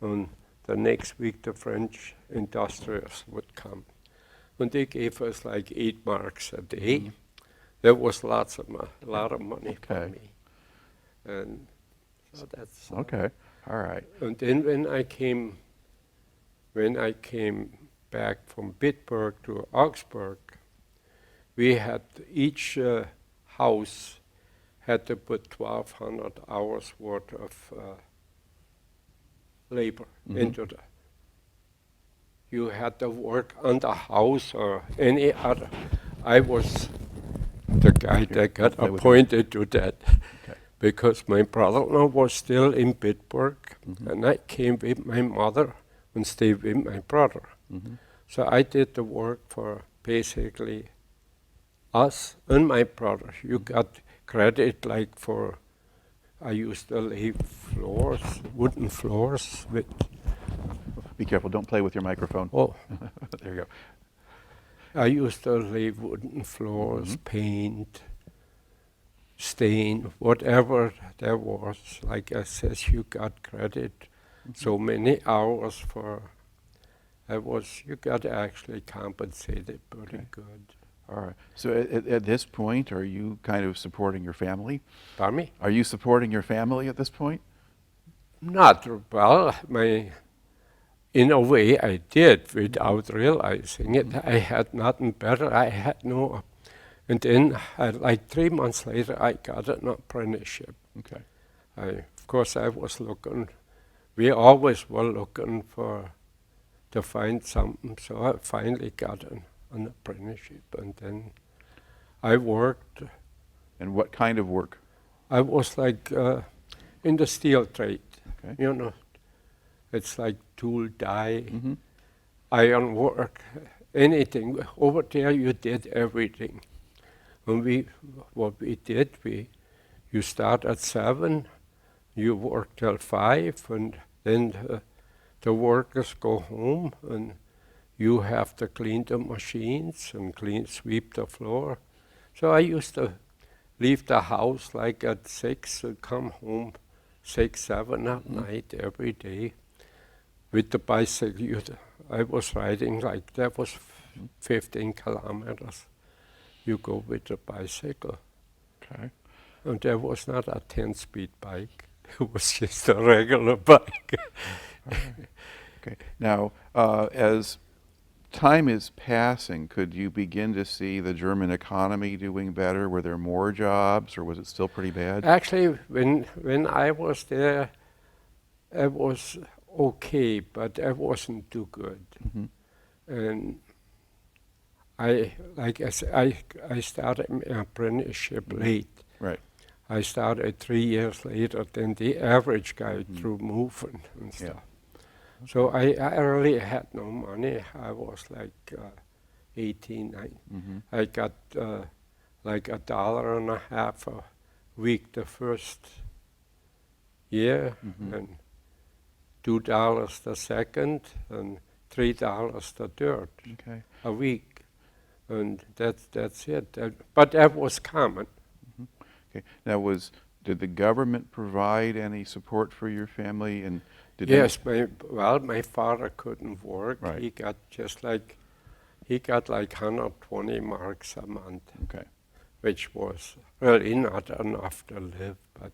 Speaker 2: and the next week the French industrialists would come. And they gave us like 8 marks a day. That was a lot of money for me. And so that's
Speaker 1: Okay. All right.
Speaker 2: And then when I came back from Bitburg to Augsburg, we had each house had to put 1,200 hours worth of labor into the. You had to work on the house or any other. I was the guy that got appointed to that because my brother-in-law was still in Bitburg, and I came with my mother and stayed with my brother. So I did the work for basically us and my brother. You got credit like for, I used to lay floors, wooden floors with.
Speaker 1: Be careful, don't play with your microphone.
Speaker 2: Oh.
Speaker 1: There you go.
Speaker 2: I used to lay wooden floors, paint, stain, whatever there was. Like I says, you got credit. So many hours for, you got actually compensated pretty good.
Speaker 1: All right. So at this point, are you kind of supporting your family?
Speaker 2: Pardon me?
Speaker 1: Are you supporting your family at this point?
Speaker 2: Not well. In a way, I did without realizing it. I had nothing better. I had no. And then, like 3 months later, I got an apprenticeship.
Speaker 1: Okay.
Speaker 2: Of course, I was looking. We always were looking to find something. So I finally got an apprenticeship, and then I worked.
Speaker 1: And what kind of work?
Speaker 2: I was like in the steel trade.
Speaker 1: Okay.
Speaker 2: You know, it's like tool, die, iron work, anything. Over there, you did everything. And what we did, you start at 7, you work till 5, and then the workers go home, and you have to clean the machines and sweep the floor. So I used to leave the house like at 6 and come home 6, 7 at night every day. With the bicycle, I was riding like that was 15 kilometers. You go with the bicycle.
Speaker 1: Okay.
Speaker 2: And there was not a 10-speed bike. It was just a regular bike.
Speaker 1: Okay. Now, as time is passing, could you begin to see the German economy doing better? Were there more jobs, or was it still pretty bad?
Speaker 2: Actually, when I was there, it was okay, but it wasn't too good. And I started my apprenticeship late.
Speaker 1: Right.
Speaker 2: I started 3 years later than the average guy through moving and stuff. So I really had no money. I was like 18, 19. I got like $1.50 a week the first year, and $2 the second, and $3 the third a week. And that's it. But that was common.
Speaker 1: Okay. Now, did the government provide any support for your family? And did
Speaker 2: Yes, my father couldn't work.
Speaker 1: Right.
Speaker 2: He got like 120 marks a month,
Speaker 1: Okay.
Speaker 2: which was really not enough to live, but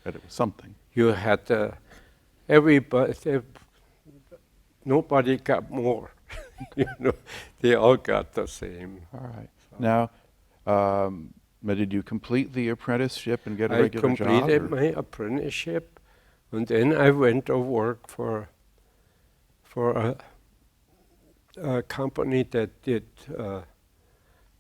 Speaker 1: But it was something.
Speaker 2: you had nobody got more. You know, they all got the same.
Speaker 1: All right.
Speaker 2: So
Speaker 1: Now, but did you complete the apprenticeship and get a
Speaker 2: I
Speaker 1: regular job?
Speaker 2: completed
Speaker 1: or-
Speaker 2: my apprenticeship, and then I went to work for a company that did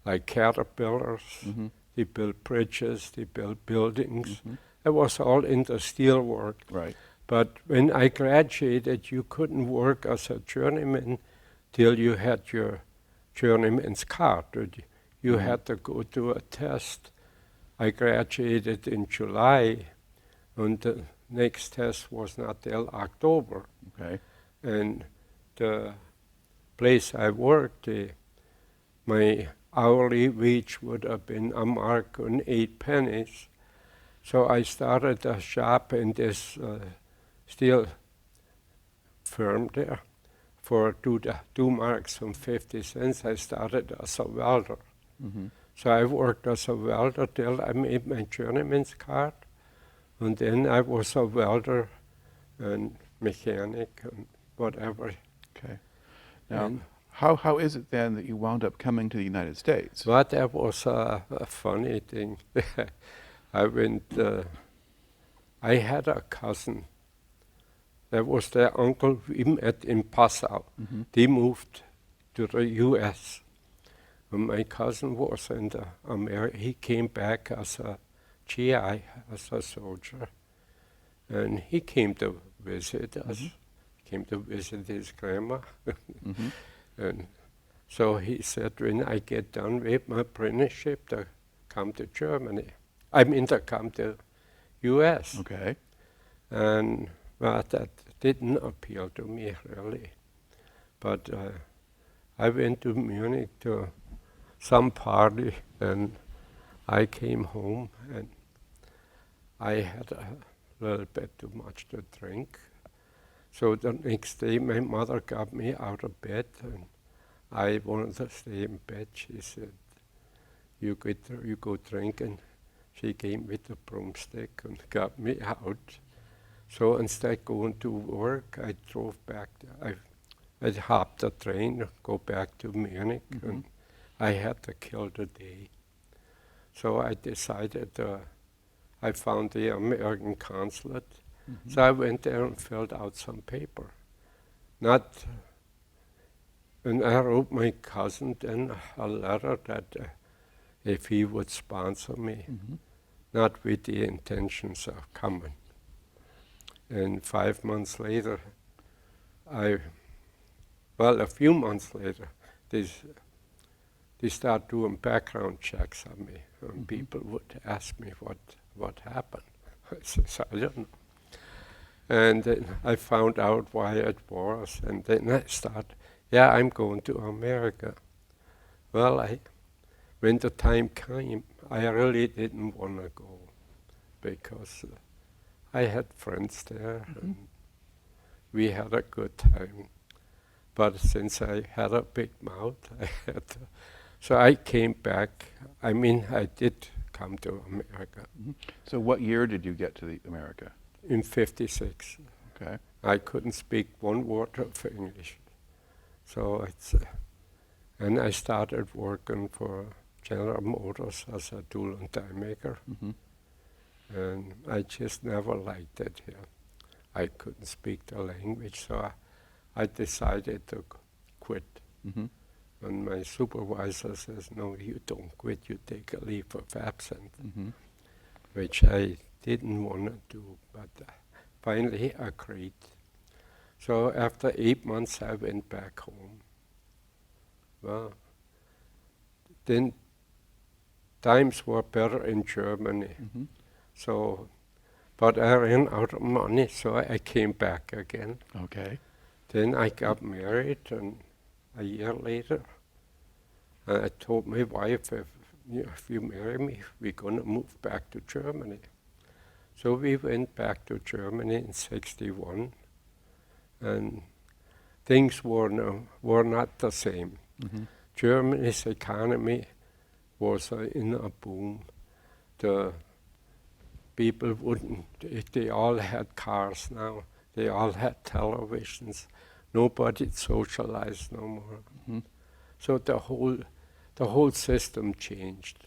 Speaker 2: like caterpillars.
Speaker 1: Mhm.
Speaker 2: They built bridges, they built buildings.
Speaker 1: Mhm.
Speaker 2: It was all in the steel work.
Speaker 1: Right.
Speaker 2: But when I graduated, you couldn't work as a journeyman till you had your journeyman's card. You had to go to a test. I graduated in July, and the next test was not till October.
Speaker 1: Okay.
Speaker 2: And the place I worked, my hourly wage would have been a mark and 8 pennies. So I started a shop in this steel firm there for 2 marks and 50 cents. I started as a welder.
Speaker 1: Mhm.
Speaker 2: So I worked as a welder till I made my journeyman's card. And then I was a welder and mechanic and whatever.
Speaker 1: Okay. Now,
Speaker 2: And
Speaker 1: how is it then that you wound up coming to the United States?
Speaker 2: but that was a funny thing. I had a cousin. That was their uncle we met in Passau.
Speaker 1: Mhm.
Speaker 2: They moved to the U.S. And my cousin was in the he came back as a GI, as a soldier. And he came to visit us, came to visit his grandma.
Speaker 1: Mhm.
Speaker 2: And so he said, when I get done with my apprenticeship, to come to Germany. I mean, to come to U.S.
Speaker 1: Okay.
Speaker 2: And well, that didn't appeal to me, really. But I went to Munich to some party, and I came home, and I had a little bit too much to drink. So the next day, my mother got me out of bed, and I wanted to stay in bed. She said, you go drinking. She came with a broomstick and got me out. So instead of going to work, I drove back. I hopped the train, go back to Munich, and I had to kill the day. So I decided, I found the American consulate. So I went there and filled out some paper. And I wrote my cousin then a letter that if he would sponsor me, not with the intentions of coming. And 5 months later, a few months later, they start doing background checks on me. And people would ask me what happened. I says, I don't know. And then I found out why it was, and then I started, I'm going to America. Well, when the time came, I really didn't want to go, because I had friends there, and we had a good time. But since I had a big mouth, I had to. So I came back. I mean, I did come to America.
Speaker 1: So what year did you get to America?
Speaker 2: In '56.
Speaker 1: Okay.
Speaker 2: I couldn't speak one word of English. So and I started working for General Motors as a tool and die maker. And I just never liked it here. I couldn't speak the language, so I decided to quit. And my supervisor says, no, you don't quit, you take a leave of absence, which I didn't want to do, but finally agreed. So after 8 months, I went back home. Well, then times were better in Germany. So, but I ran out of money, so I came back again.
Speaker 1: Okay.
Speaker 2: Then I got married, and a year later, I told my wife, if if you marry me, we're going to move back to Germany. So we went back to Germany in '61, and things were not the same.
Speaker 1: Mm-hmm.
Speaker 2: Germany's economy was in a boom. The people they all had cars now. They all had televisions. Nobody socialized no more.
Speaker 1: Mm-hmm.
Speaker 2: So the whole system changed.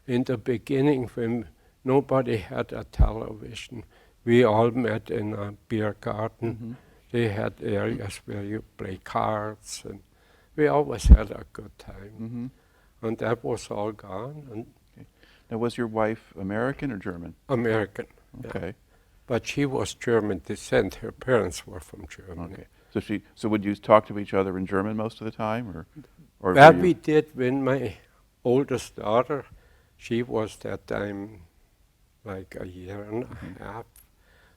Speaker 2: In the beginning, when nobody had a television, we all met in a beer garden.
Speaker 1: Mm-hmm.
Speaker 2: They had areas where you play cards, and we always had a good time.
Speaker 1: Mm-hmm.
Speaker 2: And that was all gone. And
Speaker 1: Now, was your wife American or German?
Speaker 2: American.
Speaker 1: Okay.
Speaker 2: Yeah. But she was German descent. Her parents were from Germany.
Speaker 1: Okay. So would you talk to each other in German most of the time, or
Speaker 2: That
Speaker 1: were
Speaker 2: we
Speaker 1: you-
Speaker 2: did when my oldest daughter, she was that time like a year and a half.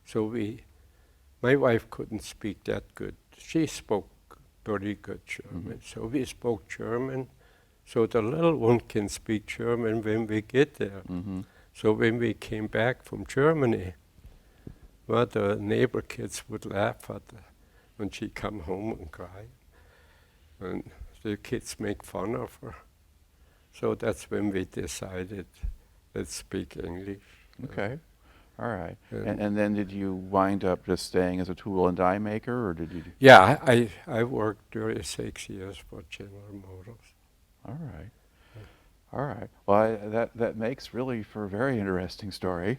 Speaker 2: So my wife couldn't speak that good. She spoke pretty good German. So we spoke German. So the little one can speak German when we get there.
Speaker 1: Mhm.
Speaker 2: So when we came back from Germany, well, the neighbor kids would laugh at her when she come home and cry. And the kids make fun of her. So that's when we decided, let's speak English.
Speaker 1: Okay. All right.
Speaker 2: And-
Speaker 1: And then did you wind up just staying as a tool and die maker, or did you?
Speaker 2: Yeah, I worked 36 years for General Motors.
Speaker 1: All right. All right. Well, that makes really for a very interesting story.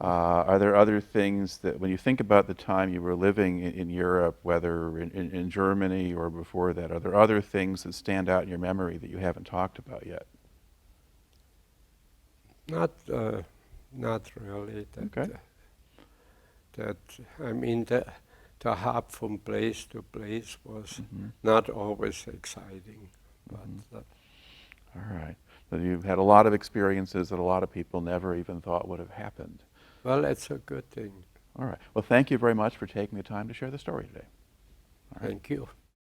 Speaker 1: Are there other things that, when you think about the time you were living in Europe, whether in Germany or before that, are there other things that stand out in your memory that you haven't talked about yet?
Speaker 2: Not really.
Speaker 1: Okay.
Speaker 2: I mean, the hop from place to place was
Speaker 1: Mhm.
Speaker 2: not always exciting. But
Speaker 1: All right. So you've had a lot of experiences that a lot of people never even thought would have happened.
Speaker 2: well, it's a good thing.
Speaker 1: All right. Well, thank you very much for taking the time to share the story today. All right.
Speaker 2: Thank you.